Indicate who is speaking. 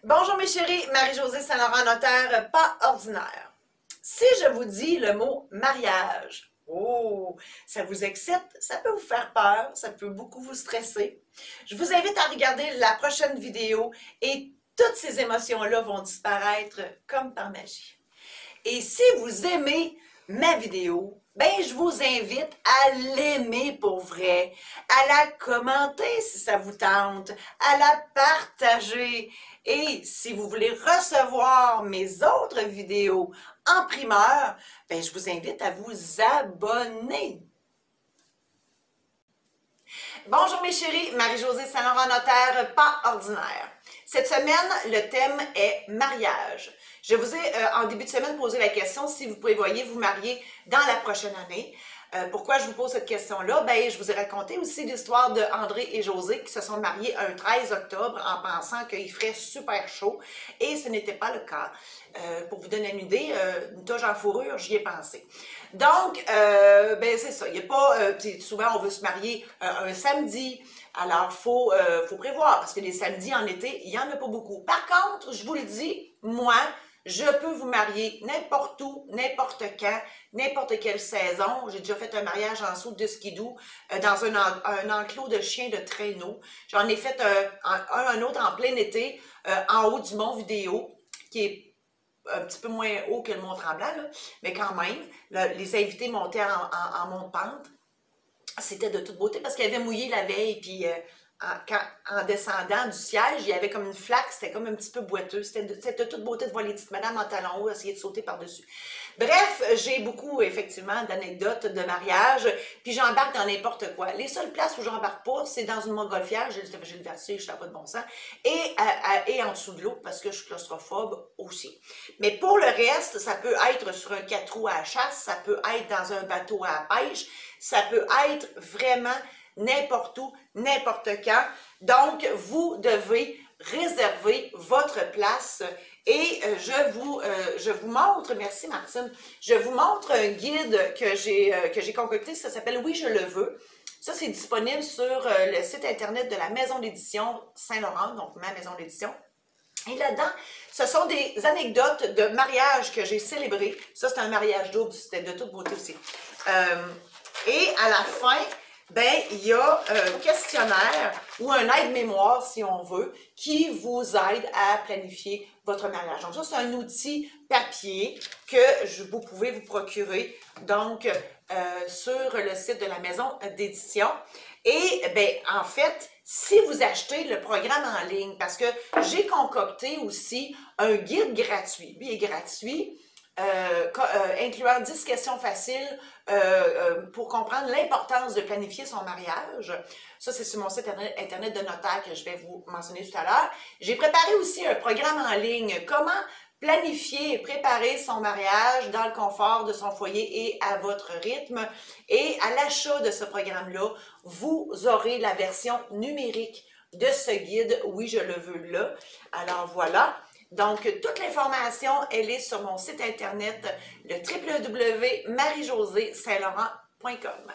Speaker 1: Bonjour mes chéris, Marie-Josée Saint-Laurent, notaire pas ordinaire. Si je vous dis le mot mariage, oh, ça vous excite, ça peut vous faire peur, ça peut beaucoup vous stresser. Je vous invite à regarder la prochaine vidéo et toutes ces émotions-là vont disparaître comme par magie. Et si vous aimez ma vidéo, ben je vous invite à l'aimer pour vrai, à la commenter si ça vous tente, à la partager. Et si vous voulez recevoir mes autres vidéos en primeur, ben je vous invite à vous abonner. Bonjour mes chéris, Marie-Josée Saint-Laurent, notaire pas ordinaire. Cette semaine, le thème est mariage. Je vous ai, en début de semaine, posé la question si vous prévoyez vous marier dans la prochaine année. Pourquoi je vous pose cette question-là? Ben, je vous ai raconté aussi l'histoire de André et José qui se sont mariés un 13 octobre en pensant qu'il ferait super chaud et ce n'était pas le cas. Pour vous donner une idée, une toge en fourrure, j'y ai pensé. Donc, ben c'est ça. Il y a pas, souvent on veut se marier un samedi. Alors, faut prévoir parce que les samedis en été, il n'y en a pas beaucoup. Par contre, je vous le dis, moi, je peux vous marier n'importe où, n'importe quand, n'importe quelle saison. J'ai déjà fait un mariage en saut de skidoo dans un enclos de chiens de traîneau. J'en ai fait un autre en plein été en haut du mont Vidéo, qui est un petit peu moins haut que le mont Tremblant, là, mais quand même, les invités montaient en mont de pente. C'était de toute beauté parce qu'il avait mouillé la veille, puis en descendant du siège, il y avait comme une flaque, c'était comme un petit peu boiteux. C'était de toute beauté de voir les petites madames en talons hauts essayer de sauter par-dessus. Bref, j'ai beaucoup, effectivement, d'anecdotes de mariage, puis j'embarque dans n'importe quoi. Les seules places où j'embarque pas, c'est dans une montgolfière, j'ai le vertige, je n'ai pas de bon sens, et en dessous de l'eau, parce que je suis claustrophobe aussi. Mais pour le reste, ça peut être sur un 4 roues à la chasse, ça peut être dans un bateau à la pêche, ça peut être vraiment n'importe où, n'importe quand. Donc, vous devez réserver votre place et je vous montre, merci Martine, je vous montre un guide que j'ai concocté, ça s'appelle « Oui, je le veux ». Ça, c'est disponible sur le site internet de la maison d'édition Saint-Laurent, donc ma maison d'édition. Et là-dedans, ce sont des anecdotes de mariage que j'ai célébrés. Ça, c'est un mariage double, c'était de toute beauté aussi. Et à la fin, ben, il y a un questionnaire ou un aide-mémoire, si on veut, qui vous aide à planifier votre mariage. Donc ça, c'est un outil papier que vous pouvez vous procurer donc sur le site de la maison d'édition. Et ben, en fait, si vous achetez le programme en ligne, parce que j'ai concocté aussi un guide gratuit. Lui est gratuit. Incluant 10 questions faciles pour comprendre l'importance de planifier son mariage. Ça, c'est sur mon site internet de notaire que je vais vous mentionner tout à l'heure. J'ai préparé aussi un programme en ligne, comment planifier et préparer son mariage dans le confort de son foyer et à votre rythme. Et à l'achat de ce programme-là, vous aurez la version numérique de ce guide. Oui, je le veux là. Alors voilà. Donc, toute l'information, elle est sur mon site internet, le www.mariejosesaintlaurent.com.